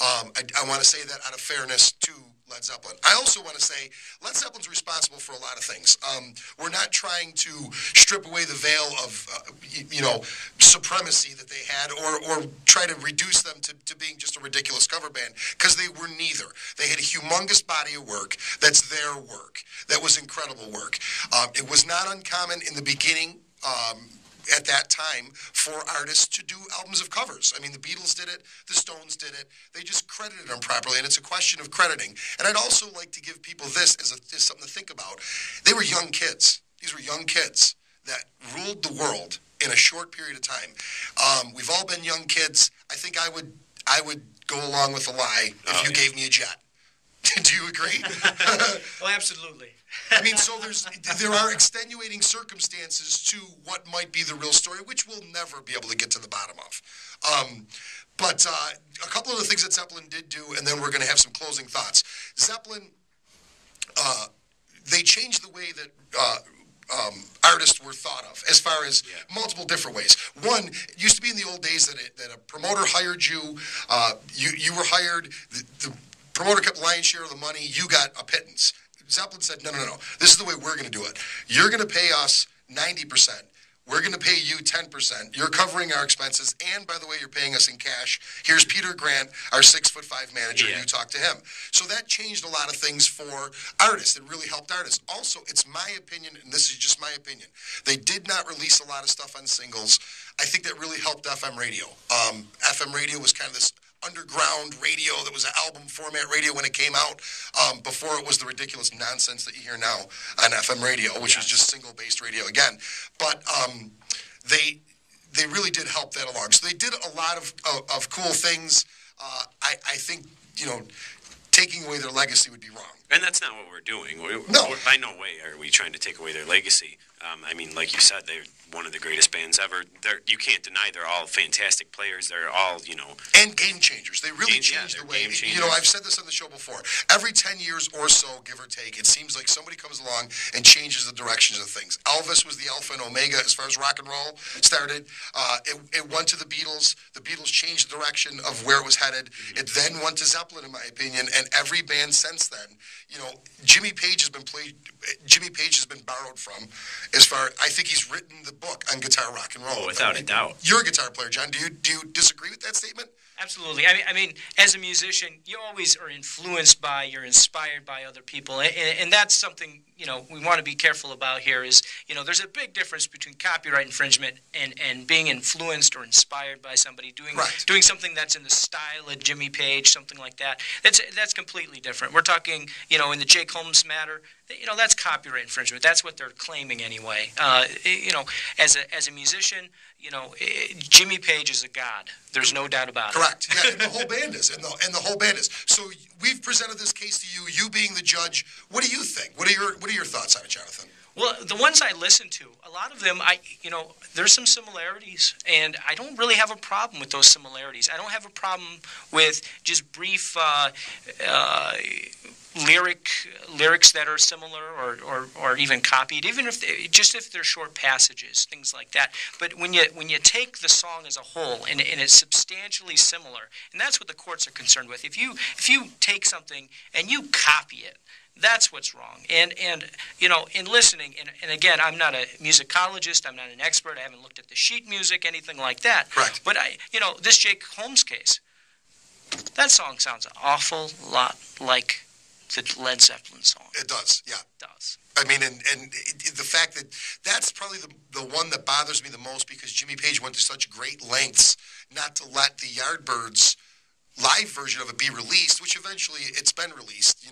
I want to say that out of fairness to Led Zeppelin. I also want to say Led Zeppelin's responsible for a lot of things. We're not trying to strip away the veil of, supremacy that they had or try to reduce them to being just a ridiculous cover band, because they were neither. They had a humongous body of work that's their work. That was incredible work. It was not uncommon in the beginning, at that time, for artists to do albums of covers. I mean, the Beatles did it, the Stones did it. They just credited them properly, and it's a question of crediting. And I'd also like to give people this as something to think about. They were young kids. These were young kids that ruled the world in a short period of time. We've all been young kids. I think I would go along with a lie if you gave me a jet. Do you agree? Well, absolutely. I mean, so there are extenuating circumstances to what might be the real story, which we'll never be able to get to the bottom of. But a couple of the things that Zeppelin did do, and then we're going to have some closing thoughts. Zeppelin, they changed the way that artists were thought of, as far as multiple different ways. One, it used to be in the old days that a promoter hired you, you were hired, the promoter kept lion's share of the money, you got a pittance. Zeppelin said, no. This is the way we're going to do it. You're going to pay us 90%. We're going to pay you 10%. You're covering our expenses, and by the way, you're paying us in cash. Here's Peter Grant, our 6'5" manager. You talk to him. So that changed a lot of things for artists. It really helped artists. Also, it's my opinion, and this is just my opinion. They did not release a lot of stuff on singles. I think that really helped FM radio. FM radio was kind of this underground radio that was an album format radio when it came out, before it was the ridiculous nonsense that you hear now on FM radio, which is just single-based radio again. But they really did help that along. So they did a lot of cool things. I think, taking away their legacy would be wrong. And that's not what we're doing. No. By no way are we trying to take away their legacy. I mean, like you said, they're one of the greatest bands ever. You can't deny they're all fantastic players. They're all, And game changers. They really changed the way. I've said this on the show before. Every 10 years or so, give or take, it seems like somebody comes along and changes the directions of things. Elvis was the alpha and omega as far as rock and roll started. It went to the Beatles. The Beatles changed the direction of where it was headed. It then went to Zeppelin, in my opinion, and every band since then. Jimmy Page has been borrowed from. I think he's written the book on guitar rock and roll. Oh, without a doubt. You're a guitar player, John. Do you disagree with that statement? Absolutely. I mean, as a musician, you always are influenced by, you're inspired by other people, and that's something we want to be careful about here. Is there's a big difference between copyright infringement and being influenced or inspired by somebody doing something that's in the style of Jimmy Page, something like that. That's completely different. We're talking, in the Jake Holmes matter. That's copyright infringement. That's what they're claiming anyway. As a musician, Jimmy Page is a god. There's no doubt about it. Correct. Yeah, and the whole band is. And the whole band is. So we've presented this case to you. You being the judge, what do you think? What are your thoughts on it, Jonathan? Well, the ones I listen to, a lot of them, there's some similarities, and I don't really have a problem with those similarities. I don't have a problem with just brief lyrics that are similar or even copied, even if they're short passages, things like that. But when you take the song as a whole and it's substantially similar, and that's what the courts are concerned with. If you take something and you copy it, that's what's wrong. And in listening, and again, I'm not a musicologist, I'm not an expert, I haven't looked at the sheet music, anything like that. Correct. But this Jake Holmes case, that song sounds an awful lot like the Led Zeppelin song. It does, yeah. It does. I mean, and the fact that that's probably the one that bothers me the most, because Jimmy Page went to such great lengths not to let the Yardbirds live version of it be released, which eventually it's been released,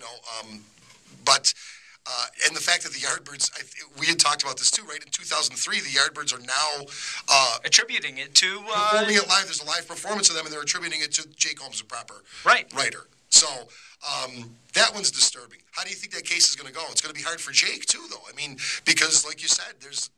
but and the fact that the Yardbirds, we had talked about this too, right? In 2003, the Yardbirds are now attributing it to performing it live. There's a live performance of them, and they're attributing it to Jake Holmes, a proper writer. So that one's disturbing. How do you think that case is going to go? It's going to be hard for Jake too, though. I mean, because like you said, there's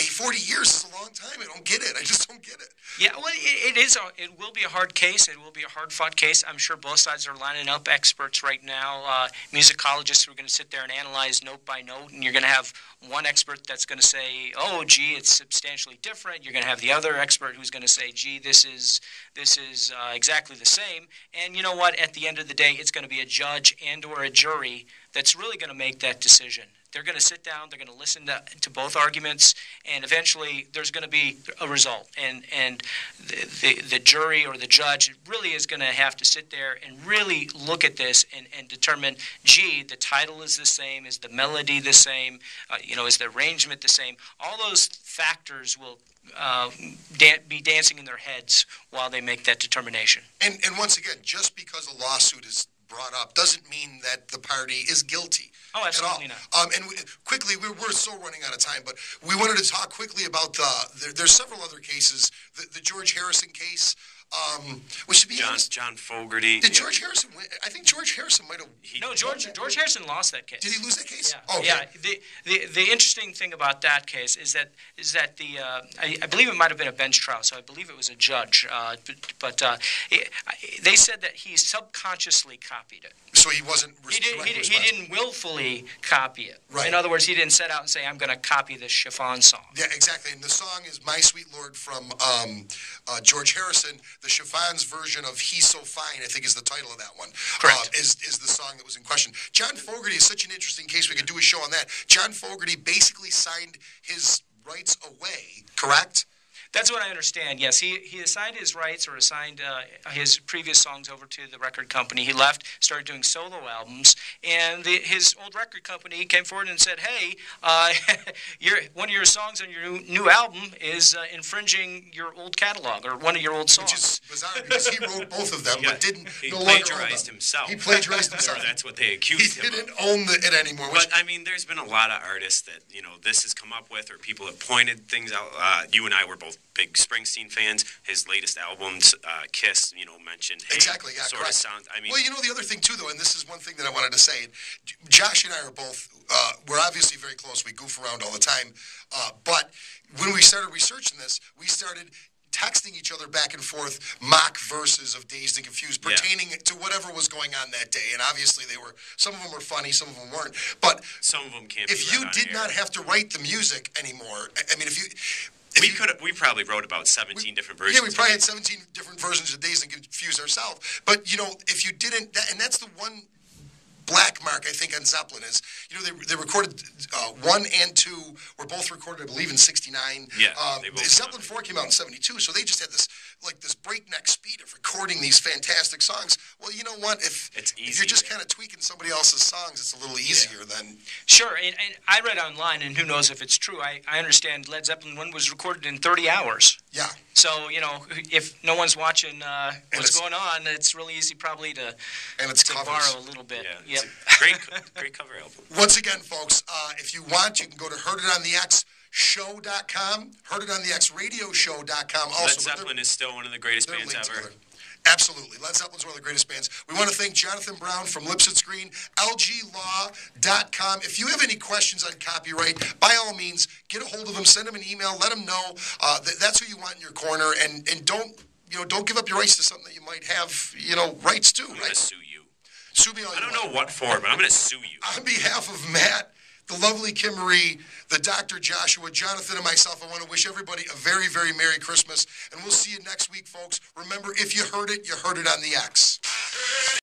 40 years is a long time. I don't get it. I just don't get it. Yeah, well, it will be a hard case. It will be a hard-fought case. I'm sure both sides are lining up experts right now, musicologists who are going to sit there and analyze note by note, and you're going to have one expert that's going to say, oh, gee, it's substantially different. You're going to have the other expert who's going to say, gee, this is exactly the same. And you know what? At the end of the day, it's going to be a judge and or a jury that's really going to make that decision. They're going to sit down, they're going to listen to both arguments, and eventually there's going to be a result. And the jury or the judge really is going to have to sit there and really look at this and determine, gee, the title is the same, is the melody the same, is the arrangement the same. All those factors will be dancing in their heads while they make that determination. And once again, just because a lawsuit is brought up doesn't mean that the party is guilty. Oh, absolutely not. Quickly, we're so running out of time, but we wanted to talk quickly about there's several other cases. The George Harrison case, which to be honest, John Fogerty. Did George Harrison win? I think George Harrison might have. No, George Harrison lost that case. Did he lose that case? Yeah. Okay. Yeah. The interesting thing about that case is that I believe it might have been a bench trial, so I believe it was a judge. But they said that he subconsciously copied it. So he wasn't. He didn't willfully copy it. Right. In other words, he didn't set out and say, "I'm going to copy this chiffon song." Yeah, exactly. And the song is "My Sweet Lord" from George Harrison. The Chiffon's version of "He's So Fine," I think, is the title of that one. Correct. Is the song that was in question. John Fogerty is such an interesting case. We could do a show on that. John Fogerty basically signed his rights away. Correct. That's what I understand, yes. He assigned his rights or assigned his previous songs over to the record company. He left, started doing solo albums, and his old record company came forward and said, hey, one of your songs on your new album is infringing your old catalog or one of your old songs. Which is bizarre because he wrote both of them, but didn't he no longer plagiarized himself. He plagiarized himself. Or that's what they accused him of. He didn't own it anymore. But, I mean, there's been a lot of artists that, this has come up with or people have pointed things out. You and I were both big Springsteen fans. His latest albums, Kiss, mentioned. Hey, exactly, yeah, sort correct. of sounds. I mean, well, the other thing too, though, and this is one thing that I wanted to say. Josh and I are both. We're obviously very close. We goof around all the time. But when we started researching this, we started texting each other back and forth mock verses of Dazed and Confused pertaining to whatever was going on that day. And obviously some of them were funny, some of them weren't. But some of them can't if be you did not have to write the music anymore, I mean, we probably wrote about 17 different versions. Yeah, we probably had 17 different versions of Dazed and Confused ourselves. But, if you didn't, and that's the one black mark, I think, on Zeppelin is, they recorded 1 and 2 were both recorded, I believe, in '69. Yeah. Zeppelin 4 came out in '72, so they just had this breakneck speed of recording these fantastic songs. Well, you know what? If you're just kind of tweaking somebody else's songs, it's a little easier than... Sure, and I read online, and who knows if it's true, I understand Led Zeppelin 1 was recorded in 30 hours. Yeah. So, if no one's watching what's going on, it's really easy probably to borrow a little bit. Yeah, it's a great cover album. Once again, folks, if you want, you can go to hearditonthex.show.com, hearditonthexradioshow.com. Also, Led Zeppelin is still one of the greatest bands ever. Together. Absolutely. Led Zeppelin's one of the greatest bands. We want to thank Jonathan Brown from Lipset Screen, lglaw.com. If you have any questions on copyright, by all means, get a hold of him, send him an email, let him know that's who you want in your corner, and don't give up your rights to something that you might have, rights to. I'm going to sue you. Sue me all you want. I don't know what for, but I'm going to sue you. On behalf of Matt, the lovely Kim Marie, the Dr. Joshua, Jonathan, and myself, I want to wish everybody a very, very Merry Christmas. And we'll see you next week, folks. Remember, if you heard it on the X.